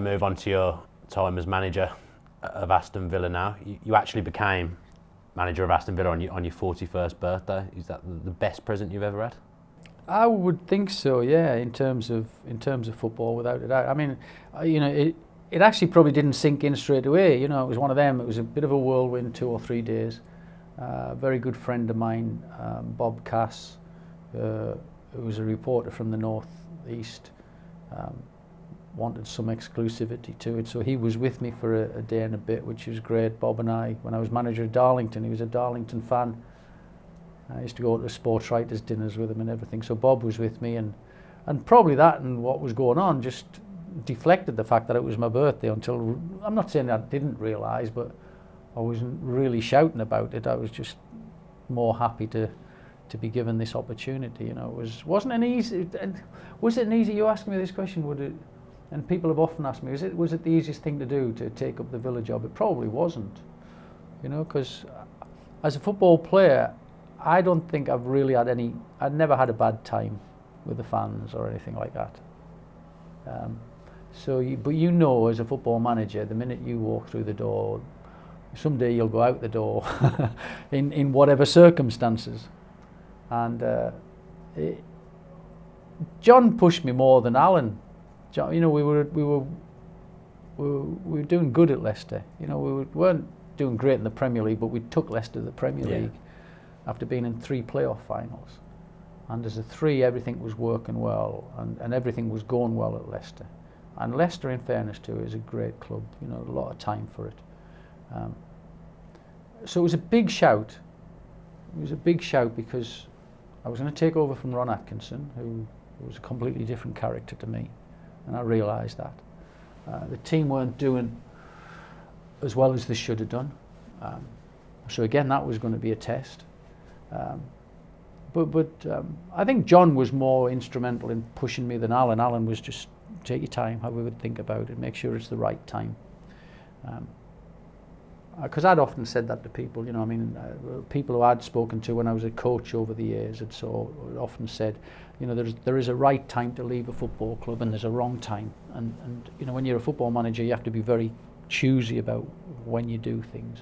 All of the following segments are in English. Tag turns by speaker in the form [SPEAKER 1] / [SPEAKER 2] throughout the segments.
[SPEAKER 1] move on to your time as manager of Aston Villa now. You actually became manager of Aston Villa on your 41st birthday. Is that the best present you've ever had?
[SPEAKER 2] I would think so, yeah. In terms of football, without a doubt. I mean, it actually probably didn't sink in straight away. It was one of them. It was a bit of a whirlwind, 2 or 3 days. A very good friend of mine, Bob Cass, who was a reporter from the North East, wanted some exclusivity to it, so he was with me for a day and a bit, which was great. Bob and I, when I was manager of Darlington, he was a Darlington fan. I used to go to sports writers' dinners with him and everything, so Bob was with me, and probably that and what was going on just deflected the fact that it was my birthday until, I'm not saying I didn't realise, but I wasn't really shouting about it. I was just more happy to be given this opportunity. It wasn't an easy. Was it an easy? You asking me this question, would it? And people have often asked me, was it the easiest thing to do to take up the Villa job? It probably wasn't, because as a football player, I don't think I've really had I'd never had a bad time with the fans or anything like that. But as a football manager, the minute you walk through the door, someday you'll go out the door in whatever circumstances. And John pushed me more than Alan. John, we were doing good at Leicester. We weren't doing great in the Premier League, but we took Leicester to the Premier League after being in 3 playoff finals. And as a 3, everything was working well, and everything was going well at Leicester. And Leicester, in fairness to it, is a great club. A lot of time for it. So it was a big shout. It was a big shout because I was going to take over from Ron Atkinson, who was a completely different character to me. And I realised that. The team weren't doing as well as they should have done. So again, that was going to be a test. But I think John was more instrumental in pushing me than Alan. Alan was just, take your time, have a good think about it, make sure it's the right time. Because I'd often said that to people, people who I'd spoken to when I was a coach over the years had often said, there is a right time to leave a football club and there's a wrong time. And when you're a football manager, you have to be very choosy about when you do things.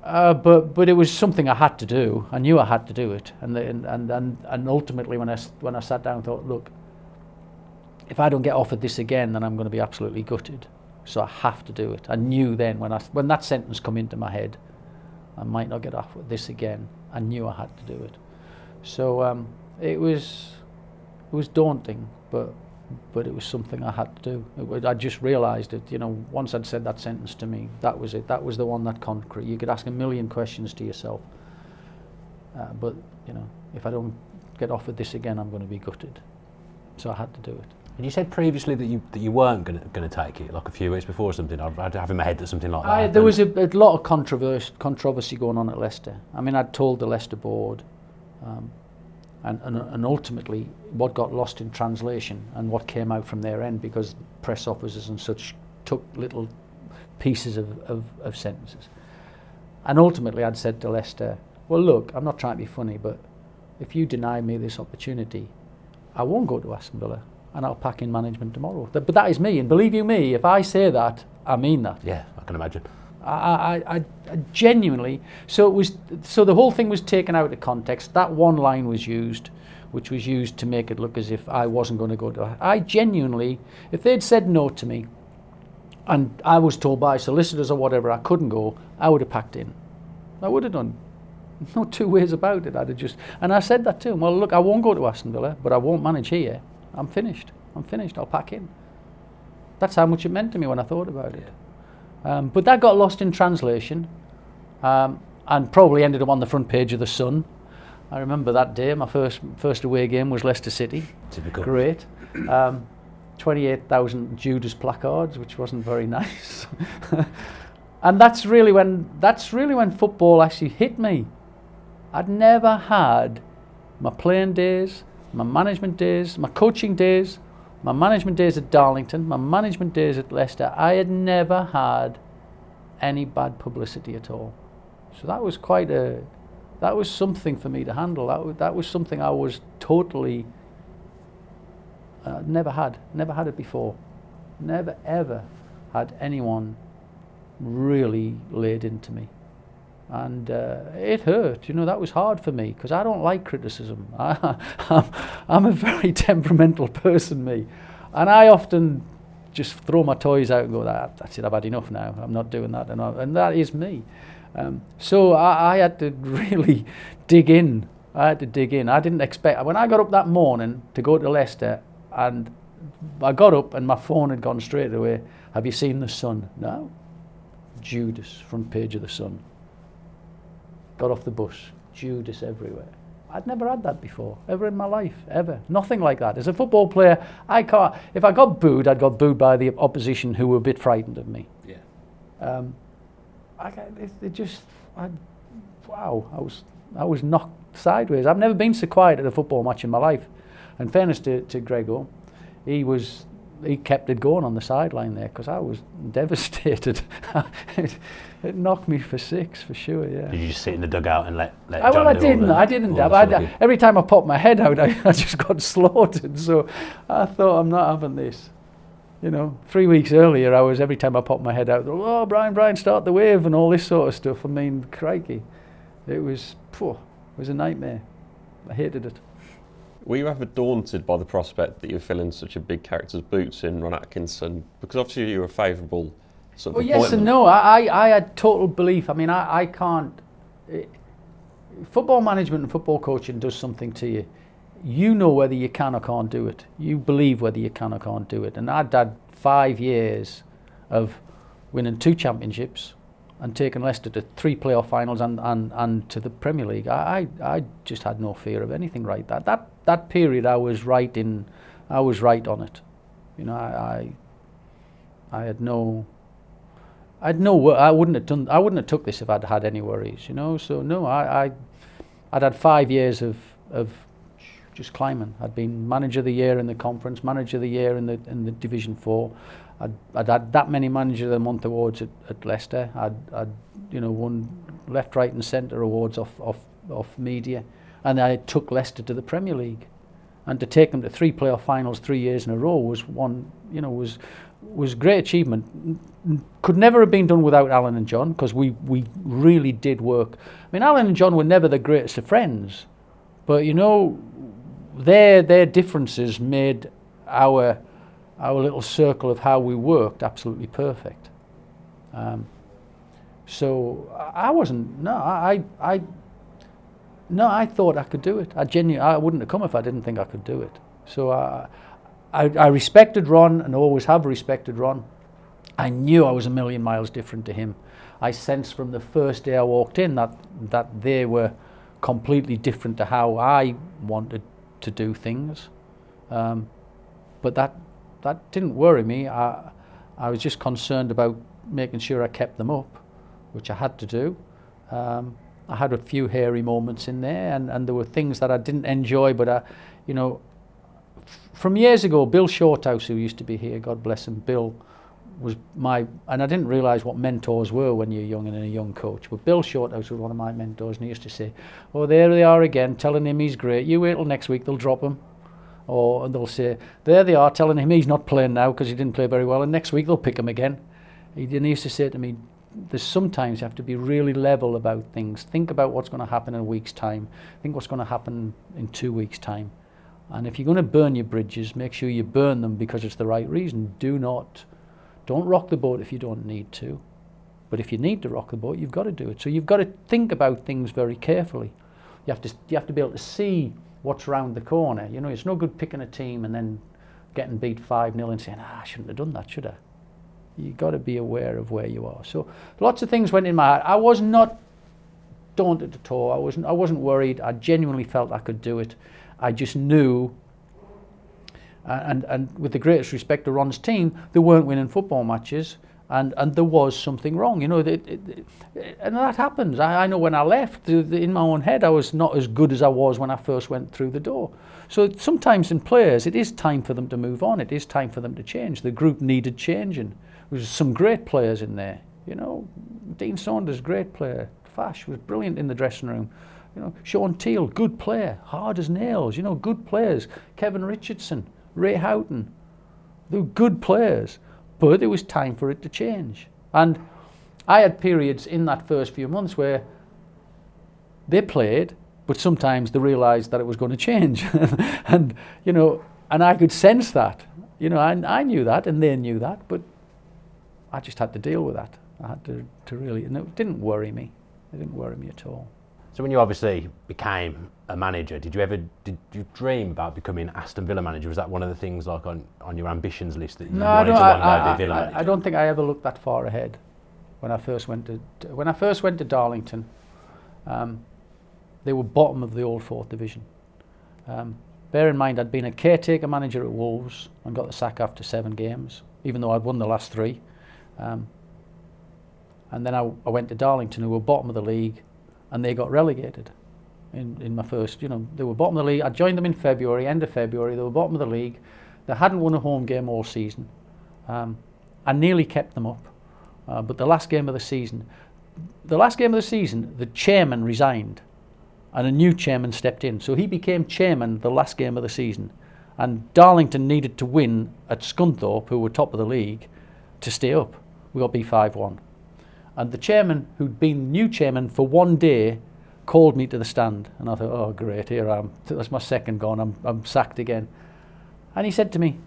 [SPEAKER 2] But it was something I had to do. I knew I had to do it. And ultimately, when I sat down and thought, look, if I don't get offered this again, then I'm going to be absolutely gutted. So I have to do it. I knew then when that sentence come into my head, I might not get offered this again. I knew I had to do it. So it was daunting, but it was something I had to do. I just realised it. Once I'd said that sentence to me, that was it. That was the one that concrete. You could ask a million questions to yourself, but if I don't get offered this again, I'm going to be gutted. So I had to do it.
[SPEAKER 1] And you said previously that you weren't going to take it, like a few weeks before or something. I'd have in my head that something like that.
[SPEAKER 2] There was a lot of controversy going on at Leicester. I mean, I'd told the Leicester board, and ultimately what got lost in translation and what came out from their end, because press officers and such took little pieces of sentences. And ultimately I'd said to Leicester, well, look, I'm not trying to be funny, but if you deny me this opportunity, I won't go to Aston Villa. And I'll pack in management tomorrow. But that is me, and believe you me, if I say that, I mean that.
[SPEAKER 1] Yeah, I can imagine.
[SPEAKER 2] I genuinely. So the whole thing was taken out of context. That one line was used, which was used to make it look as if I wasn't going to go to. I genuinely, if they'd said no to me, and I was told by solicitors or whatever I couldn't go, I would have packed in. I would have done. No 2 ways about it. I'd have just. And I said that to him. Well, look, I won't go to Aston Villa, but I won't manage here. I'm finished. I'll pack in. That's how much it meant to me when I thought about it. But that got lost in translation, and probably ended up on the front page of the Sun. I remember that day. My first away game was Leicester City.
[SPEAKER 1] Typical.
[SPEAKER 2] Great. 28,000 Judas placards, which wasn't very nice. And that's really when football actually hit me. I'd never had my playing days, my management days, my coaching days, my management days at Darlington, my management days at Leicester. I had never had any bad publicity at all. So that was something for me to handle. That was something I was totally never had it before. Never ever had anyone really laid into me. And it hurt, you know, that was hard for me, because I don't like criticism. I'm a very temperamental person, me. And I often just throw my toys out and go, that's it, I've had enough now, I'm not doing that. And that is me. So I had to really dig in. I didn't expect, when I got up that morning to go to Leicester, and I got up and my phone had gone straight away, have you seen the Sun? No. Judas, front page of the Sun. Got off the bus, Judas everywhere. I'd never had that before, ever in my life, ever. Nothing like that. As a football player, if I got booed, I'd got booed by the opposition who were a bit frightened of me.
[SPEAKER 1] Yeah.
[SPEAKER 2] Wow, I was knocked sideways. I've never been so quiet at a football match in my life. In fairness to Grego, he kept it going on the sideline there, because I was devastated. It knocked me for six, for sure, yeah.
[SPEAKER 1] Did you just sit in the dugout and let John
[SPEAKER 2] well, I
[SPEAKER 1] do
[SPEAKER 2] didn't. I didn't. Every time I popped my head out, I just got slaughtered. So I thought, I'm not having this. You know, 3 weeks earlier, every time I popped my head out, oh, Brian, start the wave and all this sort of stuff. I mean, crikey. It was a nightmare. I hated it.
[SPEAKER 3] Were you ever daunted by the prospect that you were filling such a big character's boots in Ron Atkinson? Because obviously you were a favourable sort of
[SPEAKER 2] appointment. Yes and no. I had total belief. I mean, I can't... football management and football coaching does something to you. You know whether you can or can't do it. You believe whether you can or can't do it. And I'd had 5 years of winning 2 championships and taking Leicester to 3 playoff finals and to the Premier League. I just had no fear of anything like that. That period I was right on it. You know, I wouldn't have took this if I'd had any worries, you know. So no, I'd had 5 years of just climbing. I'd been manager of the year in the conference, manager of the year in the Division 4. I'd had that many manager of the month awards at Leicester. I'd won left, right and centre awards off media, and I took Leicester to the Premier League, and to take them to 3 playoff finals 3 years in a row was great achievement. Could never have been done without Alan and John, because we really did work. I mean, Alan and John were never the greatest of friends, but you know, their differences made our little circle of how we worked absolutely perfect. So I wasn't. No, I thought I could do it. I wouldn't have come if I didn't think I could do it. So I respected Ron, and always have respected Ron. I knew I was a million miles different to him. I sensed from the first day I walked in that they were completely different to how I wanted to do things. But that didn't worry me. I was just concerned about making sure I kept them up, which I had to do. I had a few hairy moments in there, and there were things that I didn't enjoy, but from years ago, Bill Shorthouse, who used to be here, God bless him, Bill was and I didn't realise what mentors were when you're young and a young coach, but Bill Shorthouse was one of my mentors, and he used to say, oh, there they are again, telling him he's great, you wait till next week, they'll drop him. And they'll say, there they are, telling him he's not playing now because he didn't play very well, and next week they'll pick him again. He used to say to me, there's sometimes you have to be really level about things. Think about what's going to happen in a week's time. Think what's going to happen in 2 weeks' time. And if you're going to burn your bridges, make sure you burn them because it's the right reason. Don't rock the boat if you don't need to. But if you need to rock the boat, you've got to do it. So you've got to think about things very carefully. You have to be able to see what's round the corner. You know, it's no good picking a team and then getting beat 5-0 and saying, I shouldn't have done that, should I? You've got to be aware of where you are. So lots of things went in my head. I was not daunted at all. I wasn't worried. I genuinely felt I could do it. I just knew, and with the greatest respect to Ron's team, they weren't winning football matches, and there was something wrong. You know, and that happens. I know when I left, in my own head, I was not as good as I was when I first went through the door. So sometimes in players, it is time for them to move on. It is time for them to change. The group needed changing. There was some great players in there. You know, Dean Saunders, great player. Fash was brilliant in the dressing room. You know, Sean Teal, good player, hard as nails. You know, good players. Kevin Richardson, Ray Houghton, they were good players. But it was time for it to change. And I had periods in that first few months where they played, but sometimes they realised that it was going to change. And, you know, and I could sense that. You know, I knew that and they knew that, but I just had to deal with that. I had to really, and it didn't worry me. It didn't worry me at all.
[SPEAKER 1] So when you obviously became a manager, did you dream about becoming Aston Villa manager? Was that one of the things like on your ambitions list that you wanted to one day be Villa manager?
[SPEAKER 2] I don't think I ever looked that far ahead. When I first went to Darlington, they were bottom of the old 4th division. Bear in mind, I'd been a caretaker manager at Wolves and got the sack after 7 games, even though I'd won the last 3. And then I went to Darlington, who were bottom of the league, and they got relegated in my first, you know, they were bottom of the league. I joined them in February, end of February. They were bottom of the league. They hadn't won a home game all season. I nearly kept them up, but the last game of the season, the chairman resigned and a new chairman stepped in. So he became chairman the last game of the season. And Darlington needed to win at Scunthorpe, who were top of the league, to stay up. We got beat 5-1. And the chairman, who'd been new chairman for 1 day, called me to the stand. And I thought, oh, great, here I am. That's my second gone. I'm sacked again. And he said to me,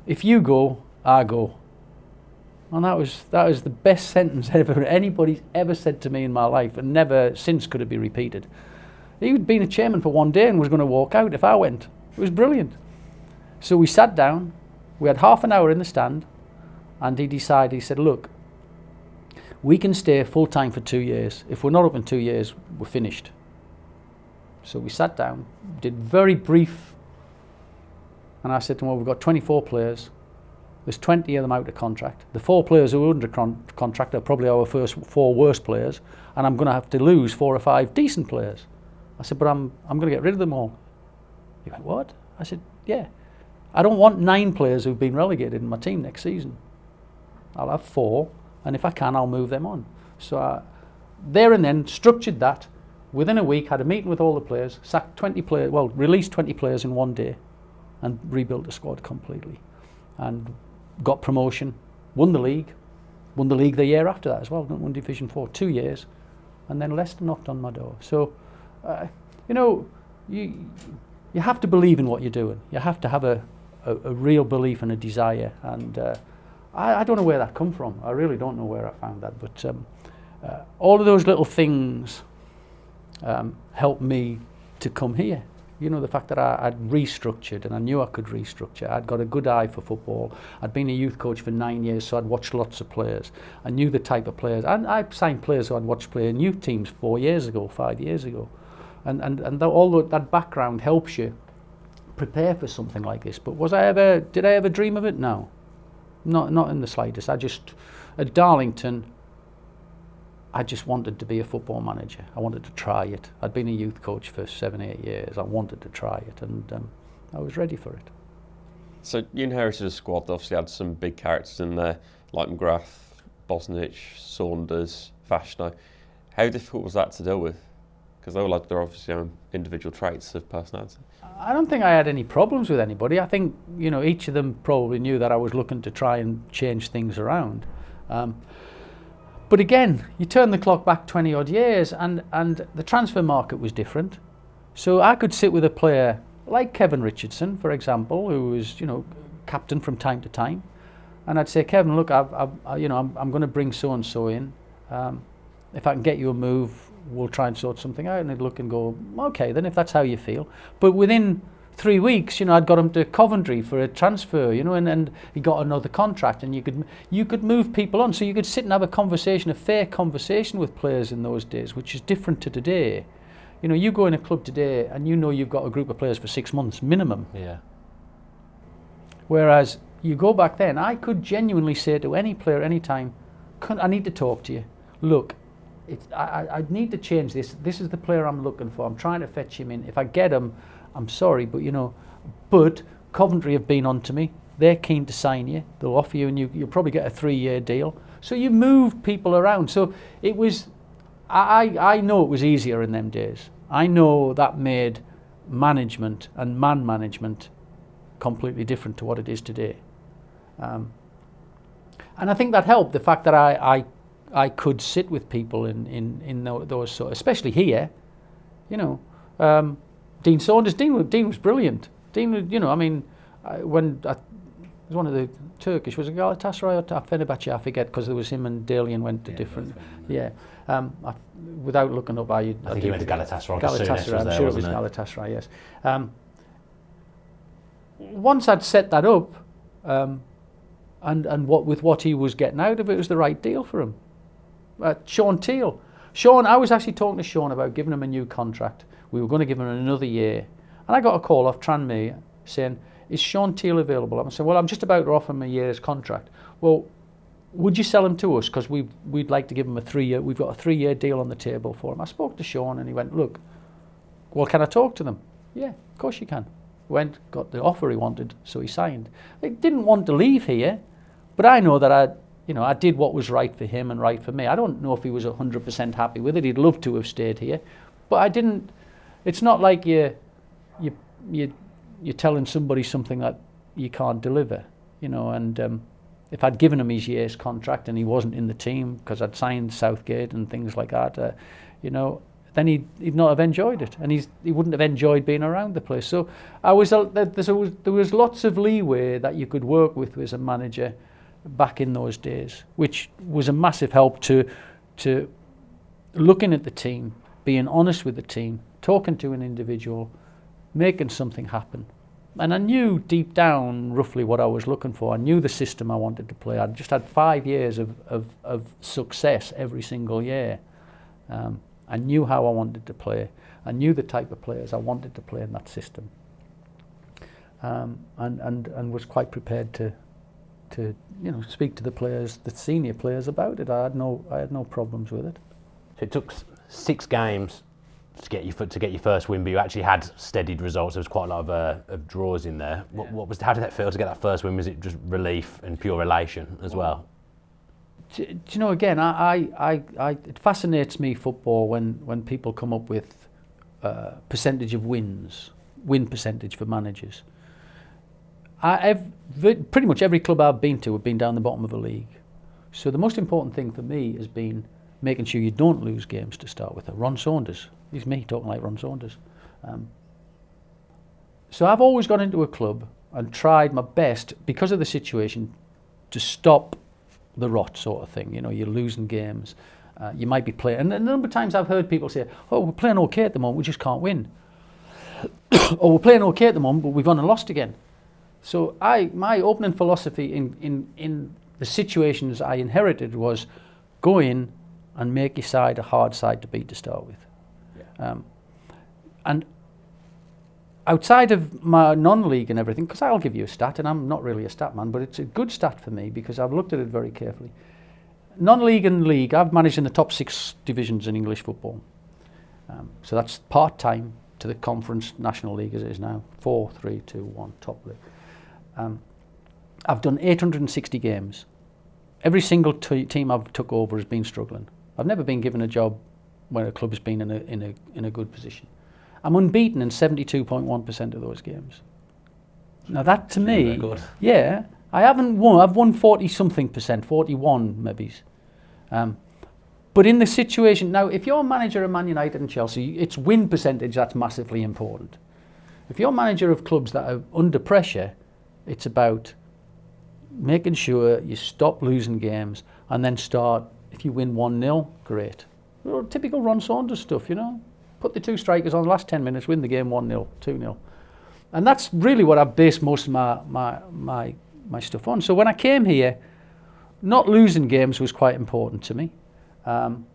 [SPEAKER 2] if you go, I go. And that was the best sentence anybody's ever said to me in my life, and never since could it be repeated. He'd been a chairman for 1 day and was going to walk out if I went. It was brilliant. So we sat down. We had half an hour in the stand. And he said, look, we can stay full-time for 2 years. If we're not up in 2 years, we're finished. So we sat down, did very brief, and I said to him, well, we've got 24 players. There's 20 of them out of contract. The 4 players who are under contract are probably our first 4 worst players, and I'm going to have to lose 4 or 5 decent players. I said, but I'm going to get rid of them all. He went, what? I said, yeah. I don't want 9 players who've been relegated in my team next season. I'll have 4. And if I can, I'll move them on. So there and then structured that. Within a week, had a meeting with all the players, sacked 20 players, well, released 20 players in 1 day, and rebuilt the squad completely. And got promotion, won the league the year after that as well, won Division 4, 2 years. And then Leicester knocked on my door. So, you know, you have to believe in what you're doing. You have to have a real belief and a desire. And I don't know where that come from. I really don't know where I found that, but all of those little things helped me to come here. You know, the fact that I'd restructured and I knew I could restructure. I'd got a good eye for football. I'd been a youth coach for 9 years, so I'd watched lots of players. I knew the type of players. And I signed players who I'd watched play in youth teams 4 years ago, 5 years ago. And all that background helps you prepare for something like this. But did I ever dream of it? No. Not in the slightest. At Darlington, I just wanted to be a football manager. I wanted to try it. I'd been a youth coach for 7, 8 years. I wanted to try it, and I was ready for it.
[SPEAKER 3] So you inherited a squad that obviously had some big characters in there, like McGrath, Bosnich, Saunders, Vashno. How difficult was that to deal with? Because they all had their obviously own individual traits of personality.
[SPEAKER 2] I don't think I had any problems with anybody. I think, you know, each of them probably knew that I was looking to try and change things around. But again, you turn the clock back 20 odd years and the transfer market was different. So I could sit with a player like Kevin Richardson, for example, who was, you know, captain from time to time. And I'd say, Kevin, look, I'm going to bring so-and-so in. If I can get you a move, we'll try and sort something out. And he'd look and go, okay, then if that's how you feel. But within 3 weeks, you know, I'd got him to Coventry for a transfer, you know, and he got another contract, and you could move people on. So you could sit and have a conversation, a fair conversation with players in those days, which is different to today. You know, you go in a club today and you know you've got a group of players for 6 months minimum. Yeah. Whereas you go back then, I could genuinely say to any player anytime, I need to talk to you. Look, I need to change this. This is the player I'm looking for. I'm trying to fetch him in. If I get him, I'm sorry, but you know, but Coventry have been on to me. They're keen to sign you. They'll offer you, and you'll probably get a 3-year deal. So you move people around. So it was, I know it was easier in them days. I know that made management and man management completely different to what it is today. And I think that helped, the fact that I could sit with people in those sort, especially here, you know. Dean Saunders, Dean was brilliant. Dean was, you know, I mean, when I was one of the Turkish, was it Galatasaray or Fenerbahce, I forget, because there was him and Dalian went to different, without looking up, I
[SPEAKER 1] think he went to Galatasaray.
[SPEAKER 2] Galatasaray, I'm sure it was Galatasaray, yes. Once I'd set that up, and with what he was getting out of it, was the right deal for him. Sean Teal. I was actually talking to Sean about giving him a new contract. We were going to give him another year. And I got a call off Tranmere saying, is Sean Teal available? I'm saying, well, I'm just about to offer him a year's contract. Well, would you sell him to us? Because we'd like to give him a 3-year, we've got a 3-year deal on the table for him. I spoke to Sean and he went, look, well, can I talk to them? Yeah, of course you can. Went, got the offer he wanted, so he signed. He didn't want to leave here, but I know that I did what was right for him and right for me. I don't know if he was 100% happy with it. He'd love to have stayed here, but I didn't. It's not like you're telling somebody something that you can't deliver, you know. And if I'd given him his year's contract and he wasn't in the team because I'd signed Southgate and things like that, you know, then he'd not have enjoyed it, and he wouldn't have enjoyed being around the place. So there was lots of leeway that you could work with as a manager back in those days, which was a massive help to looking at the team, being honest with the team, talking to an individual, making something happen. And I knew deep down roughly what I was looking for. I knew the system I wanted to play. I'd just had 5 years of success every single year. I knew how I wanted to play. I knew the type of players I wanted to play in that system. And was quite prepared to speak to the players, the senior players about it. I had no problems with it.
[SPEAKER 1] So it took 6 games to get your first win, but you actually had steadied results. There was quite a lot of draws in there. How did that feel to get that first win? Was it just relief and pure elation as well?
[SPEAKER 2] Do you know, again, it fascinates me, football, when people come up with percentage of win percentage for managers. Pretty much every club I've been to have been down the bottom of the league. So the most important thing for me has been making sure you don't lose games to start with. Ron Saunders, he's me talking like Ron Saunders. So I've always gone into a club and tried my best, because of the situation, to stop the rot sort of thing. You know, you're losing games. You might be playing, and a number of times I've heard people say, oh, we're playing okay at the moment, we just can't win. Or we're playing okay at the moment, but we've gone and lost again. So my opening philosophy in the situations I inherited was go in and make your side a hard side to beat to start with. Yeah. And outside of my non-league and everything, because I'll give you a stat, and I'm not really a stat man, but it's a good stat for me because I've looked at it very carefully. Non-league and league, I've managed in the top 6 divisions in English football. So that's part-time to the Conference National League as it is now. 4, 3, 2, 1, top league. I've done 860 games. Every single team I've took over has been struggling. I've never been given a job where a club has been in a good position. I'm unbeaten in 72.1% of those games. Now that to me, yeah, I haven't won. I've won 40-something%, 41 maybe. But in the situation now, if you're manager of Man United and Chelsea, it's win percentage that's massively important. If you're manager of clubs that are under pressure, it's about making sure you stop losing games and then start. If you win 1-0, great. Well, typical Ron Saunders stuff, you know. Put the 2 strikers on the last 10 minutes, win the game 1-0, 2-0. And that's really what I've based most of my stuff on. So when I came here, not losing games was quite important to me. And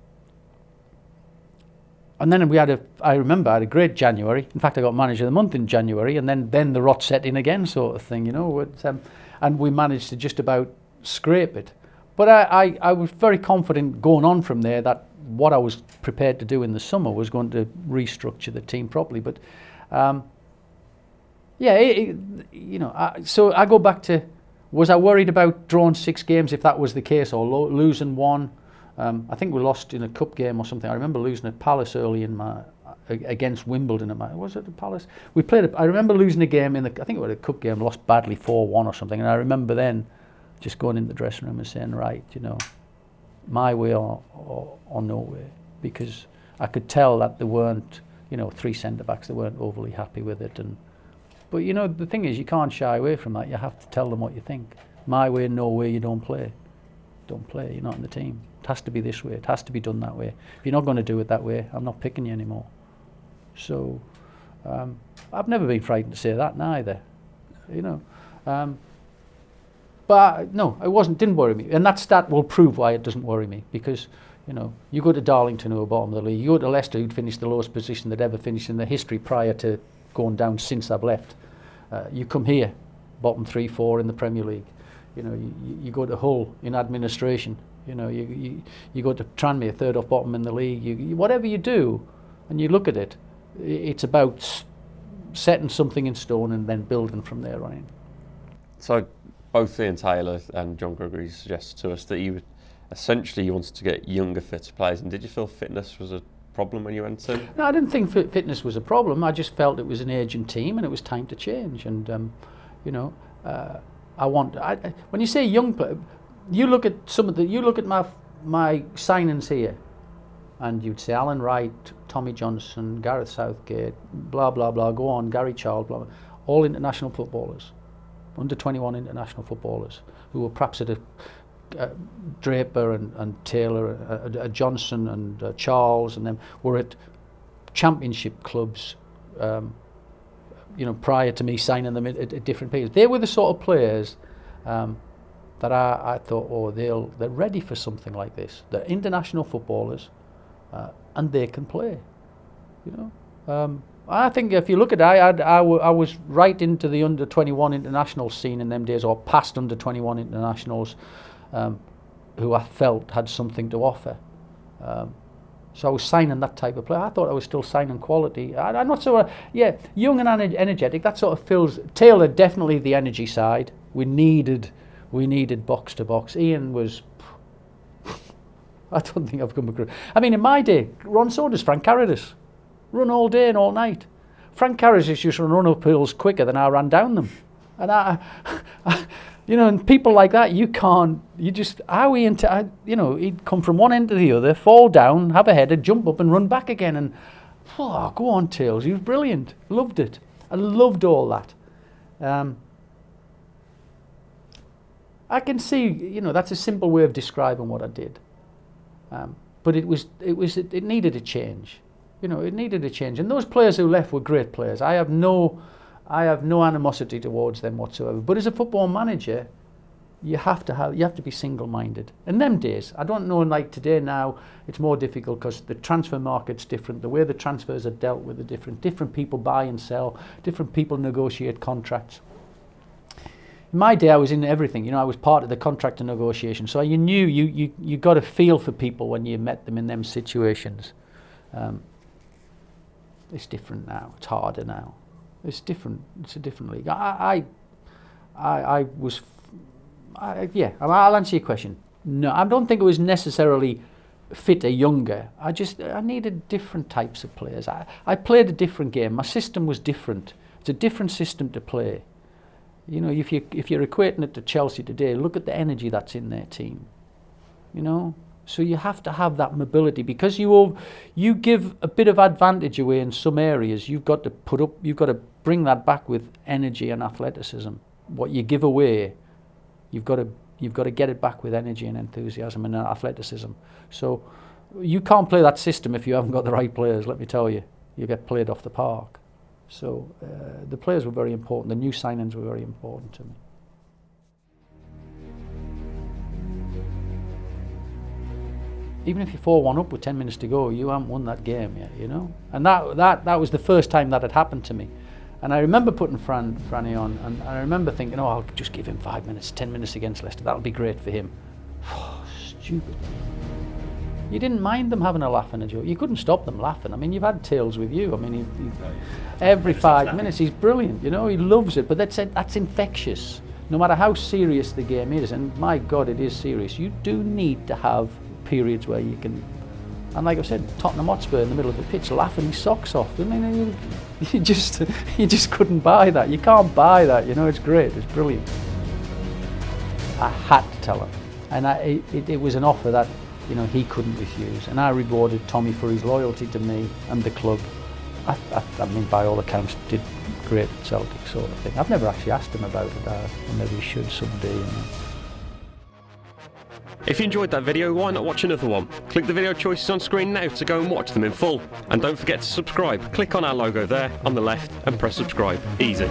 [SPEAKER 2] then I remember I had a great January. In fact, I got manager of the month in January, and then the rot set in again, sort of thing, you know. And we managed to just about scrape it. But I was very confident going on from there that what I was prepared to do in the summer was going to restructure the team properly. But so I go back to, was I worried about drawing 6 games if that was the case, or losing 1? I think we lost in a cup game or something. I remember losing at Palace early in against Wimbledon. Was it at Palace? I remember losing a game I think it was a cup game, lost badly 4-1 or something. And I remember then just going in the dressing room and saying, right, you know, my way or no way, because I could tell that they weren't, you know, 3 centre-backs, they weren't overly happy with it. But, you know, the thing is, you can't shy away from that. You have to tell them what you think. My way, no way, you don't play. Don't play, you're not in the team. It has to be this way, it has to be done that way. If you're not going to do it that way, I'm not picking you anymore. So, I've never been frightened to say that neither, you know. But no, didn't worry me. And that stat will prove why it doesn't worry me, because, you know, you go to Darlington, who are bottom of the league, you go to Leicester, who'd finished the lowest position they'd ever finished in the history prior to going down since I've left. You come here, bottom 3-4 in the Premier League. You know, you go to Hull in administration. You know, you go to Tranmere, third off bottom in the league. Whatever you do, and you look at it, it's about setting something in stone and then building from there on in.
[SPEAKER 3] So both Ian Taylor and John Gregory suggest to us that you wanted to get younger, fitter players. And did you feel fitness was a problem when you went in?
[SPEAKER 2] No, I didn't think fitness was a problem. I just felt it was an aging team and it was time to change. And you know, when you say young player, you look at my signings here, and you'd say Alan Wright, Tommy Johnson, Gareth Southgate, blah blah blah. Go on, Gary Child, blah, blah, all international footballers, under 21 international footballers who were perhaps at a Draper and Taylor, Johnson and Charles, and them were at championship clubs. You know, prior to me signing them at different periods, they were the sort of players that I thought, oh, they're ready for something like this. They're international footballers, and they can play. You know, I think if you look at it, I was right into the under 21 international scene in them days, or past under 21 internationals, who I felt had something to offer. So I was signing that type of player. I thought I was still signing quality. I'm not so, young and energetic. That sort of fills. Taylor, definitely the energy side. We needed box to box. Ian was, I don't think I've come across. I mean, in my day, Ron Saunders, Frank Carradis, run all day and all night. Frank Carradis used to run up hills quicker than I ran down them. And you know, and people like that, he'd come from one end to the other, fall down, have a header, jump up and run back again. And, oh, go on, Tails, he was brilliant. Loved it. I loved all that. I can see, you know, that's a simple way of describing what I did. But it needed a change. You know, it needed a change. And those players who left were great players. I have no animosity towards them whatsoever. But as a football manager, you have to be single-minded. In them days, I don't know, like today now, it's more difficult because the transfer market's different. The way the transfers are dealt with are different. Different people buy and sell. Different people negotiate contracts. In my day, I was in everything. You know, I was part of the contract and negotiation. So you knew you got a feel for people when you met them in them situations. It's different now. It's harder now. It's different. It's a different league. I'll answer your question. No, I don't think it was necessarily fitter, younger. I needed different types of players. I played a different game. My system was different. It's a different system to play. You know, if you're equating it to Chelsea today, look at the energy that's in their team. You know, so you have to have that mobility because you give a bit of advantage away in some areas. You've got to bring that back with energy and athleticism. What you give away, you've got to get it back with energy and enthusiasm and athleticism. So you can't play that system if you haven't got the right players. Let me tell you, you get played off the park. So the players were very important. The new signings were very important to me. Even if you're 4-1 up with 10 minutes to go, you haven't won that game yet, you know. And that was the first time that had happened to me. And I remember putting Franny on, and I remember thinking, oh, I'll just give him 5 minutes, 10 minutes against Leicester. That'll be great for him. Stupid. You didn't mind them having a laugh and a joke. You couldn't stop them laughing. I mean, you've had Tales with you. I mean, every 5 minutes he's brilliant. You know, he loves it. But that's infectious. No matter how serious the game is, and my God, it is serious. You do need to have periods where you can. And like I said, Tottenham Hotspur in the middle of the pitch, laughing his socks off. I mean, you just couldn't buy that. You can't buy that. You know, it's great. It's brilliant. I had to tell him. And it was an offer that, you know, he couldn't refuse. And I rewarded Tommy for his loyalty to me and the club. I mean, by all accounts, did great at Celtic sort of thing. I've never actually asked him about it. I maybe should someday. You know.
[SPEAKER 4] If you enjoyed that video, why not watch another one? Click the video choices on screen now to go and watch them in full. And don't forget to subscribe. Click on our logo there on the left and press subscribe. Easy.